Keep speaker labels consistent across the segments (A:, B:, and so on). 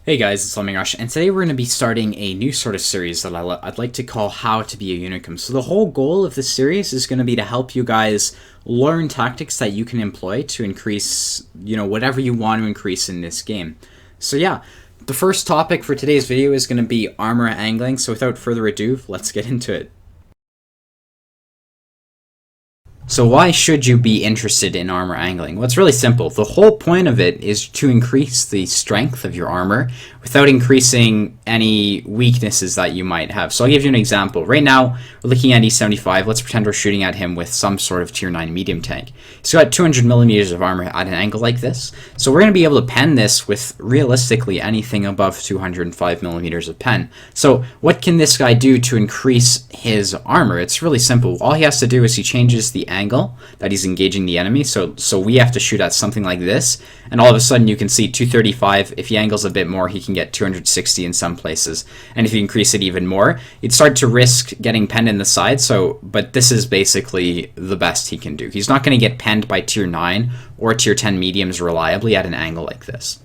A: Hey guys, it's Rush, and today we're going to be starting a new sort of series that I'd like to call How to Be a Unicum. So the whole goal of this series is going to be to help you guys learn tactics that you can employ to increase, whatever you want to increase in this game. So yeah, the first topic for today's video is going to be armor angling, so without further ado, let's get into it. So why should you be interested in armor angling? Well, it's really simple. The whole point of it is to increase the strength of your armor without increasing any weaknesses that you might have. So I'll give you an example. Right now, we're looking at E75. Let's pretend we're shooting at him with some sort of tier 9 medium tank. He's got 200 millimeters of armor at an angle like this. So we're going to be able to pen this with realistically anything above 205 millimeters of pen. So what can this guy do to increase his armor? It's really simple. All he has to do is he changes the angle that he's engaging the enemy. So we have to shoot at something like this, and all of a sudden you can see 235. If he angles a bit more, he can get 260 in some places. And if you increase it even more, you'd start to risk getting penned in the side. But this is basically the best he can do. He's not going to get penned by tier 9 or tier 10 mediums reliably at an angle like this.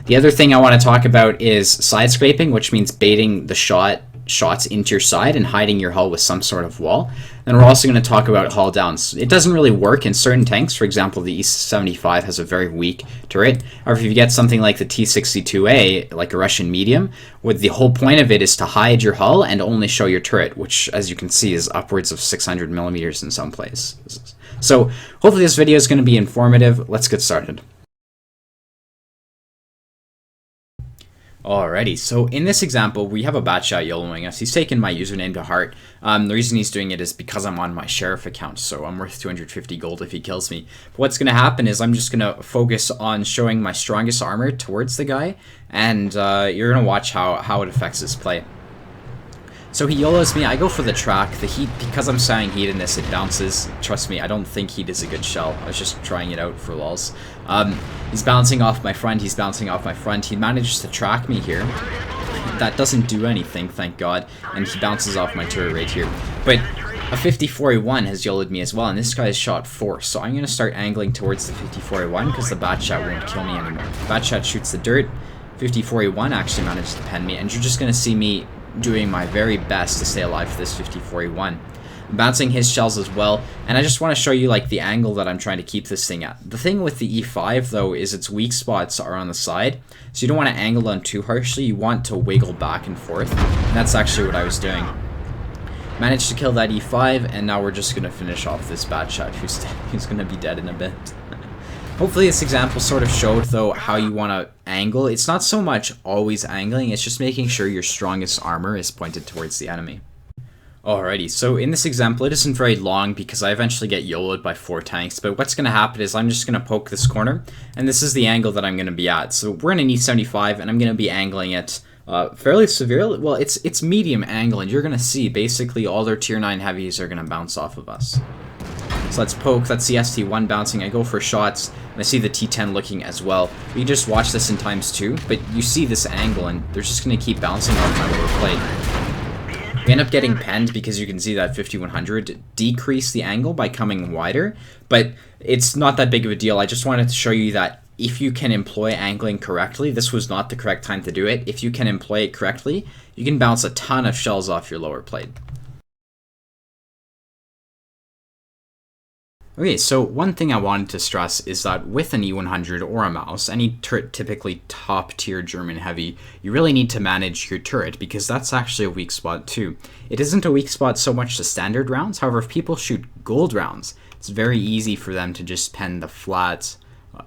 A: The other thing I want to talk about is side scraping, which means baiting the shots into your side and hiding your hull with some sort of wall. And we're also going to talk about hull downs. It doesn't really work in certain tanks. For example, the E75 has a very weak turret. However, if you get something like the T62A, like a Russian medium, with the whole point of it is to hide your hull and only show your turret, which, as you can see, is upwards of 600 millimeters in some places. So hopefully this video is going to be informative. Let's get started. Alrighty, so in this example, we have a bad shot YOLOing us. He's taken my username to heart. The reason he's doing it is because I'm on my sheriff account, so I'm worth 250 gold if he kills me. But what's going to happen is I'm just going to focus on showing my strongest armor towards the guy, and you're going to watch how it affects his play. So he YOLOs me, I go for the track. The heat, because I'm saying heat in this, it bounces. Trust me, I don't think heat is a good shell. I was just trying it out for lols. He's bouncing off my front, he's bouncing off my front. He manages to track me here. That doesn't do anything, thank God. And he bounces off my turret right here. But a 50-41 has YOLO'd me as well, and this guy has shot 4. So I'm going to start angling towards the 50-41 because the bad shot won't kill me anymore. Bad shot shoots the dirt. 50-41 actually managed to pen me, and you're just going to see me doing my very best to stay alive for this 50-41. I'm bouncing his shells as well, and I just want to show you like the angle that I'm trying to keep this thing at. The thing with the E5 though is its weak spots are on the side, so you don't want to angle them too harshly. You want to wiggle back and forth, and that's actually what I was doing. Managed to kill that E5, and now we're just going to finish off this bad shot who's going to be dead in a bit. Hopefully this example sort of showed, though, how you want to angle. It's not so much always angling, it's just making sure your strongest armor is pointed towards the enemy. Alrighty, so in this example, it isn't very long because I eventually get YOLO'd by 4 tanks, but what's going to happen is I'm just going to poke this corner, and this is the angle that I'm going to be at. So we're in an E75, and I'm going to be angling it fairly severely. Well, it's medium angle, and you're going to see basically all their tier 9 heavies are going to bounce off of us. So let's poke, that's the ST1 bouncing, I go for shots, and I see the T10 looking as well. You just watch this in ×2, but you see this angle, and they're just going to keep bouncing off my lower plate. We end up getting penned because you can see that 5100 decrease the angle by coming wider, but it's not that big of a deal. I just wanted to show you that if you can employ angling correctly, this was not the correct time to do it, if you can employ it correctly, you can bounce a ton of shells off your lower plate. Okay, so one thing I wanted to stress is that with an E100 or a mouse, any turret typically top tier German heavy, you really need to manage your turret because that's actually a weak spot too. It isn't a weak spot so much to standard rounds, however if people shoot gold rounds, it's very easy for them to just pen the flat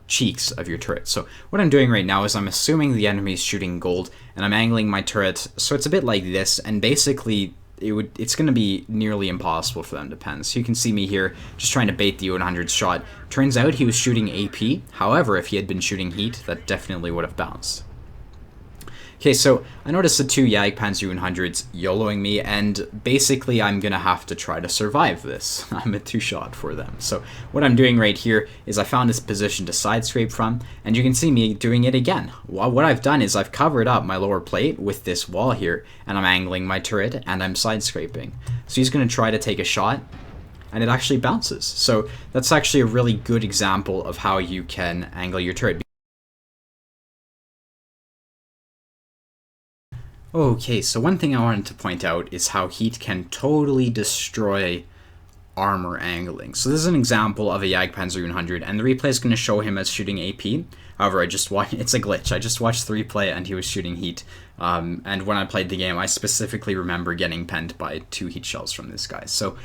A: cheeks of your turret. So what I'm doing right now is I'm assuming the enemy is shooting gold and I'm angling my turret so it's a bit like this, and basically it's going to be nearly impossible for them to pen. So you can see me here just trying to bait the U100's shot. Turns out he was shooting AP. However, if he had been shooting heat, that definitely would have bounced. Okay, so I noticed the 2 Jagdpanzer U100s YOLOing me, and basically I'm going to have to try to survive this. I'm a 2-shot for them. So what I'm doing right here is I found this position to side scrape from, and you can see me doing it again. What I've done is I've covered up my lower plate with this wall here, and I'm angling my turret, and I'm side scraping. So he's going to try to take a shot, and it actually bounces. So that's actually a really good example of how you can angle your turret. Okay, so one thing I wanted to point out is how heat can totally destroy armor angling. So this is an example of a Jagdpanzer 100, and the replay is going to show him as shooting AP. However, I just watched, it's a glitch. I just watched the replay and he was shooting heat. And when I played the game, I specifically remember getting penned by 2 heat shells from this guy. So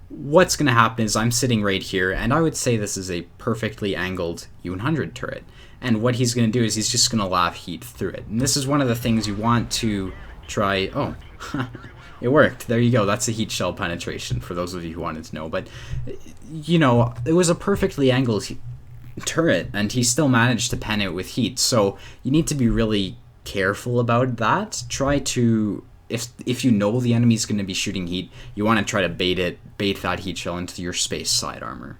A: what's going to happen is I'm sitting right here, and I would say this is a perfectly angled U100 turret. And what he's going to do is he's just going to laugh heat through it. And this is one of the things you want to try. Oh, it worked. There you go. That's a heat shell penetration for those of you who wanted to know. But, you know, it was a perfectly angled turret, and he still managed to pen it with heat. So you need to be really careful about that. Try to, if you know the enemy's going to be shooting heat, you want to try to bait that heat shell into your space side armor.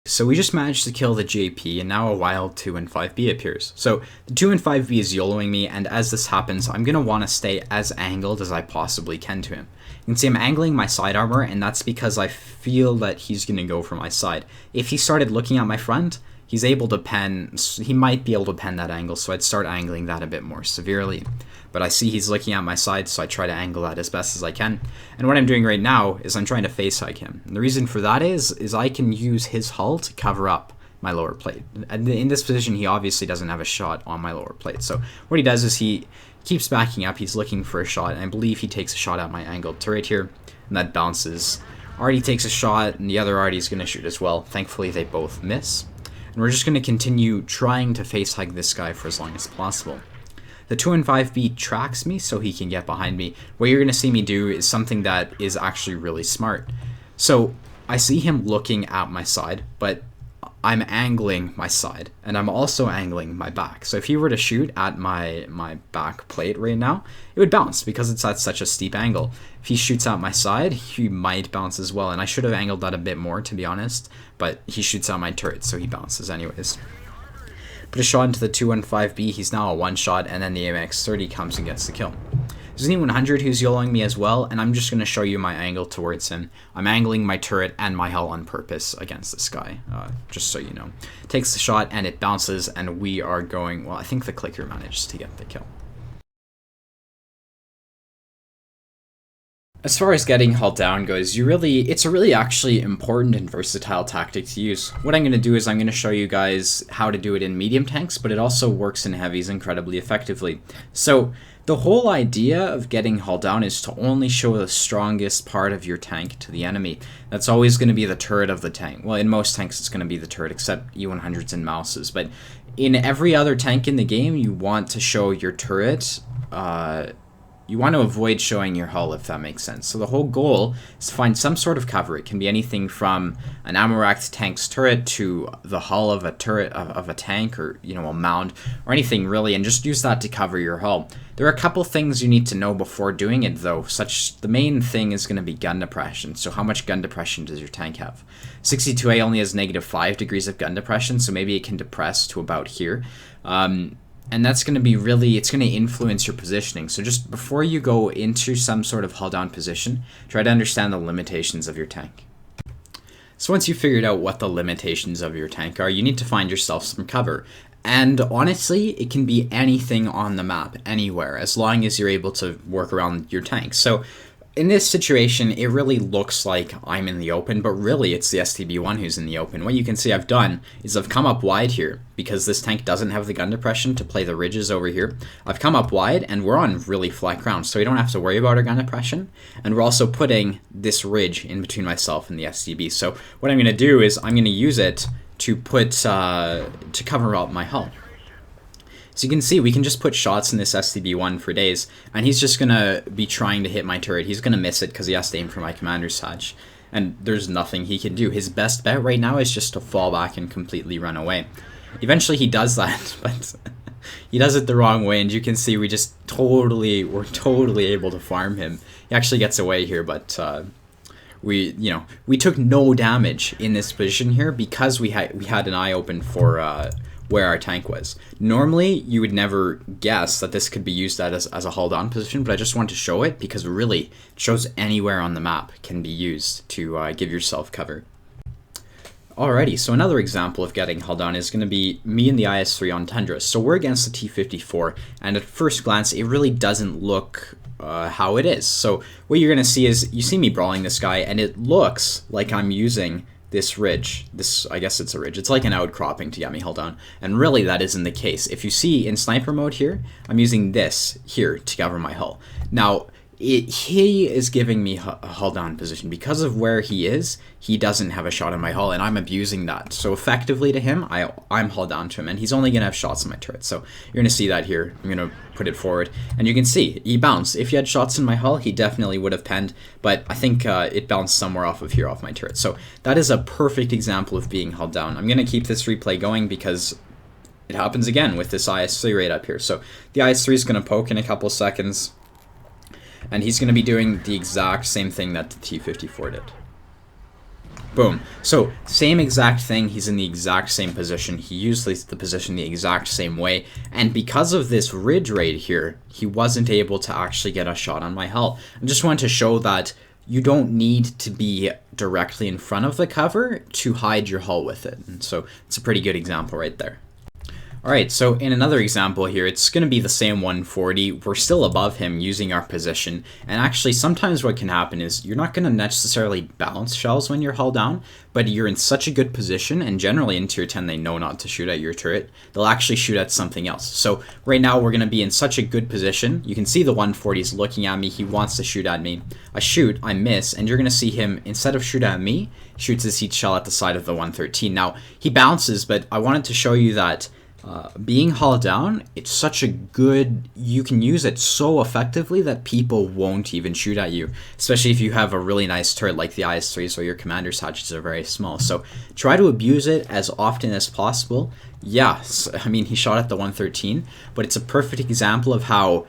A: So we just managed to kill the JP, and now a wild 2 and 5B appears. So the 2 and 5B is YOLOing me, and as this happens, I'm going to want to stay as angled as I possibly can to him. You can see I'm angling my side armor, and that's because I feel that he's going to go for my side. If he started looking at my front, he's able to pen, he might be able to pen that angle, so I'd start angling that a bit more severely. But I see he's looking at my side, so I try to angle that as best as I can. And what I'm doing right now is I'm trying to face hug him. And the reason for that is I can use his hull to cover up my lower plate. And in this position, he obviously doesn't have a shot on my lower plate. So what he does is he keeps backing up, he's looking for a shot, and I believe he takes a shot at my angled turret here, and that bounces. Artie takes a shot, and the other Artie is going to shoot as well. Thankfully, they both miss. And we're just going to continue trying to face hug this guy for as long as possible. The 2 and 5B tracks me so he can get behind me. What you're going to see me do is something that is actually really smart. So I see him looking at my side, but I'm angling my side, and I'm also angling my back. So if he were to shoot at my back plate right now, it would bounce because it's at such a steep angle. If he shoots at my side, he might bounce as well, and I should have angled that a bit more, to be honest, but he shoots at my turret, so he bounces anyways. Put a shot into the 2 and 5B, he's now a one-shot, and then the AMX-30 comes and gets the kill. There's an E100 who's YOLOing me as well, and I'm just going to show you my angle towards him. I'm angling my turret and my hull on purpose against this guy, just so you know. Takes the shot, and it bounces, and we are going, well, I think the clicker manages to get the kill. As far as getting hull down goes, it's a really actually important and versatile tactic to use. What I'm going to do is I'm going to show you guys how to do it in medium tanks, but it also works in heavies incredibly effectively. So the whole idea of getting hull down is to only show the strongest part of your tank to the enemy. That's always going to be the turret of the tank. Well, in most tanks it's going to be the turret, except E100s and Mouses. But in every other tank in the game, you want to show your turret. You want to avoid showing your hull, if that makes sense. So the whole goal is to find some sort of cover. It can be anything from an ammo-racked tank's turret to the hull of a turret of a tank, or a mound, or anything really, and just use that to cover your hull. There are a couple things you need to know before doing it, though. The main thing is going to be gun depression. So how much gun depression does your tank have? 62A only has -5 degrees of gun depression, so maybe it can depress to about here. And that's going to be it's going to influence your positioning. So just before you go into some sort of hull down position, try to understand the limitations of your tank. So once you've figured out what the limitations of your tank are, you need to find yourself some cover. And honestly, it can be anything on the map, anywhere, as long as you're able to work around your tank. So in this situation, it really looks like I'm in the open, but really it's the STB1 who's in the open. What you can see I've done is I've come up wide here, because this tank doesn't have the gun depression to play the ridges over here. I've come up wide, and we're on really flat ground, so we don't have to worry about our gun depression. And we're also putting this ridge in between myself and the STB. So what I'm going to do is I'm going to use it to cover up my hull. So you can see we can just put shots in this STB1 for days, and he's just going to be trying to hit my turret. He's going to miss it because he has to aim for my commander's hatch, and there's nothing he can do. His best bet right now is just to fall back and completely run away. Eventually he does that, but he does it the wrong way, and you can see we're totally able to farm him. He actually gets away here, but we took no damage in this position here because we had an eye open for where our tank was. Normally, you would never guess that this could be used as a hull down position, but I just wanted to show it because really it shows anywhere on the map can be used to give yourself cover. Alrighty, so another example of getting held down is going to be me and the IS-3 on Tundra. So we're against the T-54, and at first glance, it really doesn't look how it is. So what you're going to see is, you see me brawling this guy, and it looks like I'm using this ridge. I guess it's a ridge. It's like an outcropping to get me held down, and really that isn't the case. If you see in sniper mode here, I'm using this here to cover my hull. Now, he is giving me a hull down position. Because of where he is, he doesn't have a shot on my hull, and I'm abusing that. So effectively to him, I'm hull down to him, and he's only going to have shots on my turret. So you're going to see that here. I'm going to put it forward, and you can see he bounced. If he had shots in my hull, he definitely would have penned, but I think it bounced somewhere off of here, off my turret. So that is a perfect example of being held down. I'm going to keep this replay going because it happens again with this IS-3 right up here. So the IS-3 is going to poke in a couple seconds, and he's going to be doing the exact same thing that the T-54 did. Boom. So, same exact thing, he's in the exact same position, he used the position the exact same way, and because of this ridge right here, he wasn't able to actually get a shot on my hull. I just want to show that you don't need to be directly in front of the cover to hide your hull with it, and so it's a pretty good example right there. Alright, so in another example here, it's going to be the same 140. We're still above him using our position, and actually sometimes what can happen is you're not going to necessarily bounce shells when you're hull down, but you're in such a good position, and generally in tier 10 they know not to shoot at your turret. They'll actually shoot at something else. So right now we're going to be in such a good position. You can see the 140 is looking at me, he wants to shoot at me. I shoot, I miss, and you're going to see him, instead of shoot at me, shoots his heat shell at the side of the 113. Now, he bounces, but I wanted to show you that being hull down, it's such a good, you can use it so effectively that people won't even shoot at you, especially if you have a really nice turret like the IS-3s or your commander's hatches are very small. So try to abuse it as often as possible. Yes, I mean, he shot at the 113, but it's a perfect example of how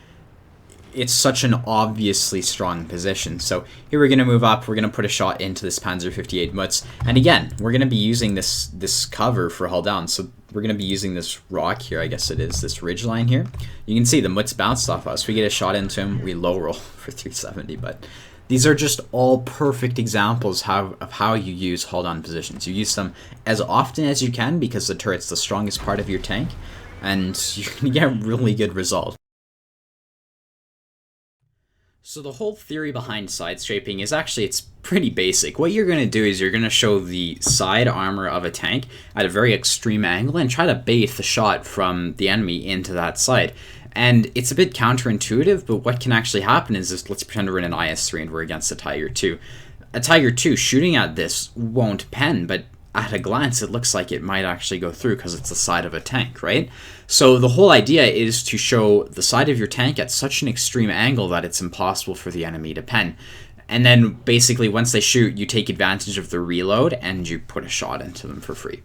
A: it's such an obviously strong position. So here we're going to move up, we're going to put a shot into this Panzer 58 Mutz, and again, we're going to be using this cover for hull down. So we're going to be using this rock here, I guess it is, this ridge line here. You can see the Mutz bounced off us. We get a shot into him, we low roll for 370, but these are just all perfect examples of how you use hull down positions. You use them as often as you can because the turret's the strongest part of your tank, and you can get really good results. So the whole theory behind side scraping is actually, it's pretty basic. What you're going to do is you're going to show the side armor of a tank at a very extreme angle and try to bait the shot from the enemy into that side. And it's a bit counterintuitive, but what can actually happen is this, let's pretend we're in an IS-3 and we're against a Tiger 2. A Tiger 2 shooting at this won't pen, but at a glance it looks like it might actually go through because it's the side of a tank, right? So the whole idea is to show the side of your tank at such an extreme angle that it's impossible for the enemy to pen. And then basically once they shoot, you take advantage of the reload and you put a shot into them for free.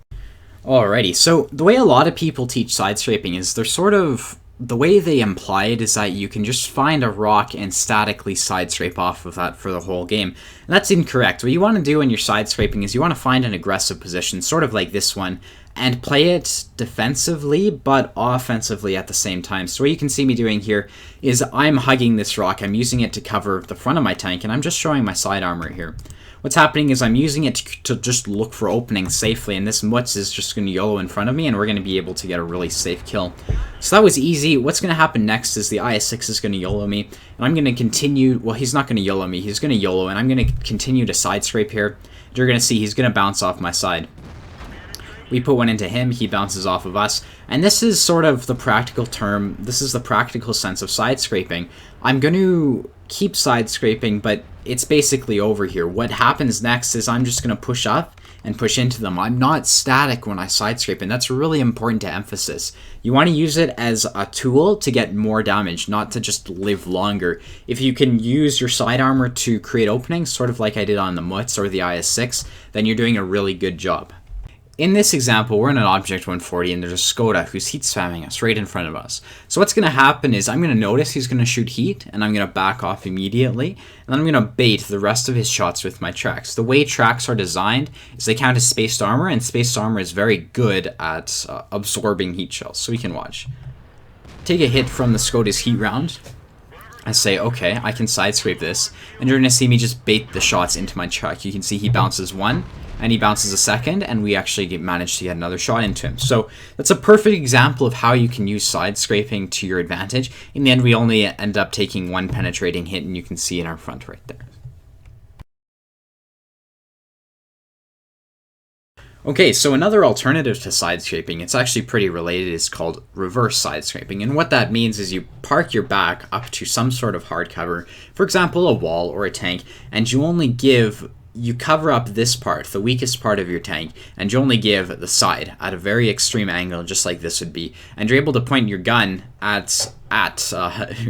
A: Alrighty, so the way a lot of people teach side scraping is they're sort of, the way they imply it is that you can just find a rock and statically side scrape off of that for the whole game. And that's incorrect. What you want to do when you're side scraping is you want to find an aggressive position, sort of like this one, and play it defensively but offensively at the same time. So what you can see me doing here is I'm hugging this rock, I'm using it to cover the front of my tank, and I'm just showing my side armor here. What's happening is I'm using it to just look for openings safely, and this Mutz is just going to YOLO in front of me, and we're going to be able to get a really safe kill. So that was easy. What's going to happen next is the IS-6 is going to YOLO me, and I'm going to continue, well, he's not going to YOLO me, he's going to YOLO, and I'm going to continue to side scrape here. You're going to see he's going to bounce off my side. We put one into him, he bounces off of us, and this is sort of the practical term, this is the practical sense of side scraping. I'm going to keep side scraping, but it's basically over here. What happens next is I'm just going to push up and push into them. I'm not static when I side scrape, and that's really important to emphasize. You want to use it as a tool to get more damage, not to just live longer. If you can use your side armor to create openings, sort of like I did on the Mutz or the IS-6, then you're doing a really good job. In this example, we're in an Object 140 and there's a Skoda who's heat spamming us right in front of us. So what's going to happen is I'm going to notice he's going to shoot heat, and I'm going to back off immediately, and then I'm going to bait the rest of his shots with my tracks. The way tracks are designed is they count as spaced armor, and spaced armor is very good at absorbing heat shells. So we can watch. Take a hit from the Skoda's heat round. I say, okay, I can side scrape this, and you're going to see me just bait the shots into my track. You can see he bounces one, and he bounces a second, and we actually manage to get another shot into him. So that's a perfect example of how you can use side scraping to your advantage. In the end, we only end up taking one penetrating hit, and you can see in our front right there. Okay, so another alternative to side scraping, it's actually pretty related, is called reverse side scraping. And what that means is you park your back up to some sort of hard cover, for example, a wall or a tank, and you cover up this part, the weakest part of your tank, and you only give the side at a very extreme angle, just like this would be. And you're able to point your gun at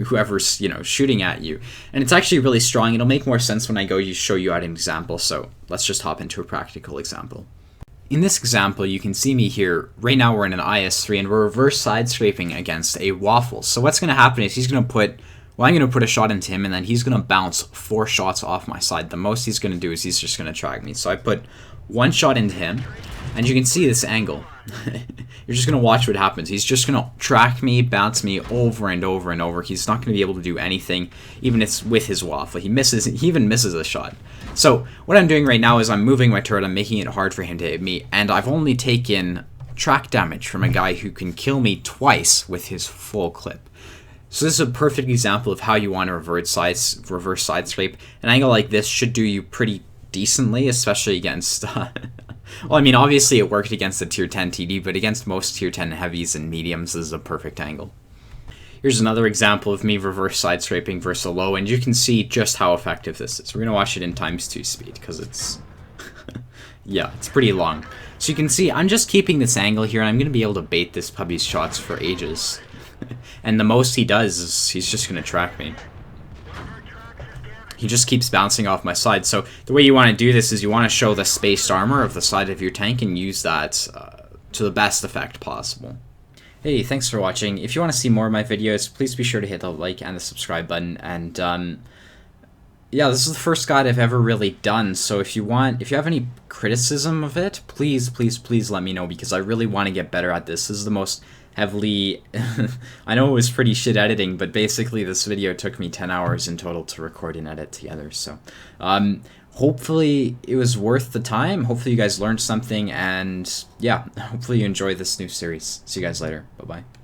A: whoever's shooting at you. And it's actually really strong. It'll make more sense when I show you out an example. So let's just hop into a practical example. In this example, you can see me here. Right now we're in an IS-3 and we're reverse side scraping against a waffle. So what's going to happen is I'm going to put a shot into him, and then he's going to bounce 4 shots off my side. The most he's going to do is he's just going to track me. So I put 1 shot into him, and you can see this angle. You're just going to watch what happens. He's just going to track me, bounce me over and over and over. He's not going to be able to do anything, even if it's with his waffle. He even misses a shot. So what I'm doing right now is I'm moving my turret. I'm making it hard for him to hit me, and I've only taken track damage from a guy who can kill me twice with his full clip. So this is a perfect example of how you want to reverse side scrape. An angle like this should do you pretty decently, especially against... well, I mean, obviously it worked against the tier 10 TD, but against most tier 10 heavies and mediums, this is a perfect angle. Here's another example of me reverse side scraping versus a low, and you can see just how effective this is. We're going to watch it in ×2 speed, because it's... yeah, it's pretty long. So you can see I'm just keeping this angle here, and I'm going to be able to bait this puppy's shots for ages. And the most he does is he's just going to track me. He just keeps bouncing off my side. So the way you want to do this is you want to show the spaced armor of the side of your tank and use that to the best effect possible. Hey, thanks for watching. If you want to see more of my videos, please be sure to hit the like and the subscribe button. And yeah, this is the first guide I've ever really done. So if you have any criticism of it, please let me know, because I really want to get better at this. This is the most heavily... I know it was pretty shit editing, but basically this video took me 10 hours in total to record and edit together. So hopefully it was worth the time. Hopefully you guys learned something, and yeah, hopefully you enjoy this new series. See you guys later. Bye-bye.